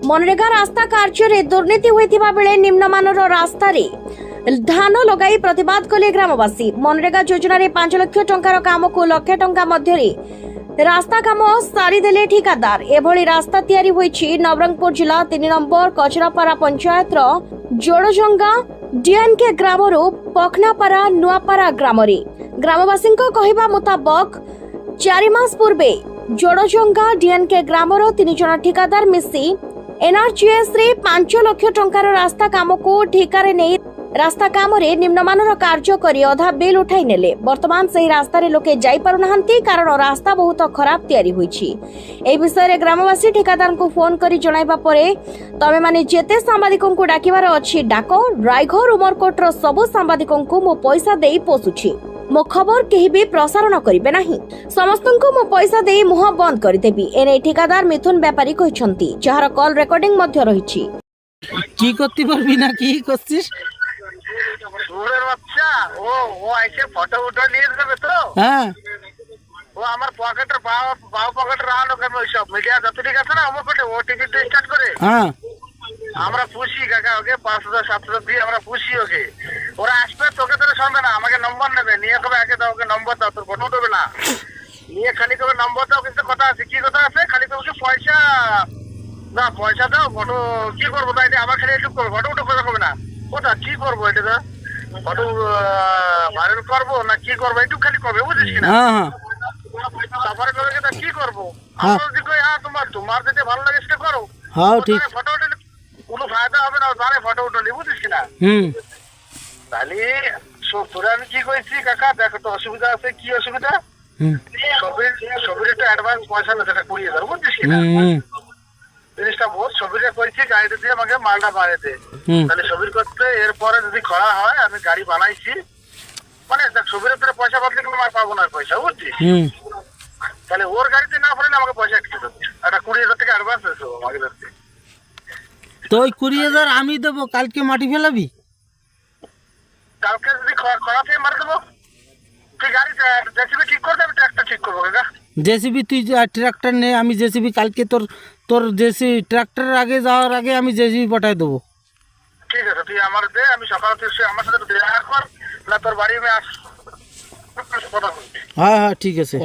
मनरेगा रास्ता कार्य दुर्नीति होइथिबा बेले निम्नमानर रास्ता रे धान लगाई प्रतिवाद कले ग्रामवासी। मनरेगा योजना रे 5 लाख टंकार काम को लाख टंका मध्य रास्ता काम सारीदेले ठिकादार। एभली रास्ता तैयारी होईछि नवरंगपुर जिला 3 नंबर कचरापारा पंचायत जोड़जंगा डीएनके ग्रामरू पखनापारा नुआपारा ग्राम रे ग्रामवासी कहवा मुताबक 4 मास पूर्वे जोड़जंगा डीएनके ग्रामर 3 जन ठिकादार मिसी एनआरजीएस रे 5 लाख टंकार रास्ता काम को ठिकारे नहीं रास्ता काम रे निम्नमानर कार्य करी अधा बिल उठाई नेले। वर्तमान सही रास्ता रे लोके जाई पारु नाहंती कारण रास्ता बहुत खराब तैयारी होईछि। ए विषय रे ग्रामवासी ठेकेदार को फोन करी जणाइबा परे तमे माने जेते सांबादिकों को डाकिबार अछि डाको रायघर उमरकोट रो सब सांबादिकों को मो पैसा देई पोसुछि। मो खबर केही भी प्रसारण करिबे नाही। समस्तंको मो पैसा देई मुह बंद करि देबी एने ठेकेदार मिथुन व्यापारी कहिसंती जहार कॉल रेकॉर्डिंग मध्य रहिछि। की करती पारबी ना की करছিস সুরের বাচ্চা ও ও আইছে ফটো উঠে নিয়ে যাবে তো। হ্যাঁ ও আমার পকেটের বাউ পকেটের রাখলো কেন সব মিডিয়া যত ঠিক আছে না আমার পকেটে ওটিপি দিয়ে স্টার্ট করে। হ্যাঁ আমরা পুষি কাকা ওকে 5,000 7,000 দিয়ে আমরা পুষি ওকে। ওরা আসবে তোকে ধরে শুনবে না আমাকে নম্বর নেবে নিয়ে কবে আগে দাও ওকে নম্বর দাও তোর ফটো উঠবে না নিয়ে খালি কবে নম্বর দাও কিন্তু কথা আছে কি কথা আছে খালি কবে পয়সা না পয়সা দাও ফটো কি করবো তাই আমার খালি একটু ফটো উঠে কথা কবে না ওটা কি করবো এটা ফটো ভাইরাল করবো না কি করবো একটু খালি করবে বুঝিস কিনা। হ্যাঁ তারপরে কবে কি কি করবো আমার দিকে হ্যাঁ তোমার যেতে ভালো লাগে সেটা করো। হ্যাঁ ঠিক ফটো উঠে কোনো ফায়দা হবে না তাহলে ফটো উঠলি বুঝিস কিনা। তাহলে তোরা আমি কি কইছি কাকা দেখো তো অসুবিধা আছে কি অসুবিধা সবির একটা অ্যাডভান্স পয়সা না সেটা 20,000 বুঝিস কিনা। জিনিসটা বহুত সবিরে কইছি গাড়িতে দিয়ে আমাকে মালটা বাড়িয়ে দে তাহলে সবির করতে এরপরে যদি করা হয় আমি গাড়ি বানাইছি মানে দেখ সবিরের তোর পয়সা বদলে কিন্তু আমার পাবো না পয়সা বুঝছিস। তাহলে ওর গাড়িতে না পড়লে আমাকে পয়সা একটু দেবে একটা 20,000 টাকা অ্যাডভান্স আছে আমাকে দেখতে তো ওই 20,000 আমি দেবো কালকে মাটি ফেলাবি কালকে যদি খরাতে মারি দেবো তুই গাড়ি জেসিবি ঠিক করে দেবে ট্রাক্টর ঠিক করবো কাকা জেসিবি তুই ট্রাক্টর নে আমি জেসিবি কালকে তোর জেসি ট্রাক্টরের আগে যাওয়ার আগে আমি জেসিবি পাঠাই দেবো। ঠিক আছে তুই আমার দে আমি সকালে তুই আমার সাথে দেখা কর না তোর বাড়ি আমি আস কথা বলছি। হ্যাঁ হ্যাঁ ঠিক আছে।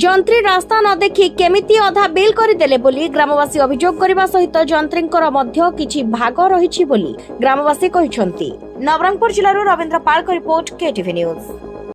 যন্ত্রী রাস্তা ন দেখি কেমিতি অধা বিল করিদেলে বলি গ্রামবাসী অভিযোগ করিবা সহিত যন্ত্রীঙ্কর মধ্য কিছু ভাগ রহিছি বলি গ্রামবাসী কহিছন্তি। নবরঙ্গপুর জিল্লার রবীন্দ্র পালক রিপোর্ট কেটিভি নিউজ।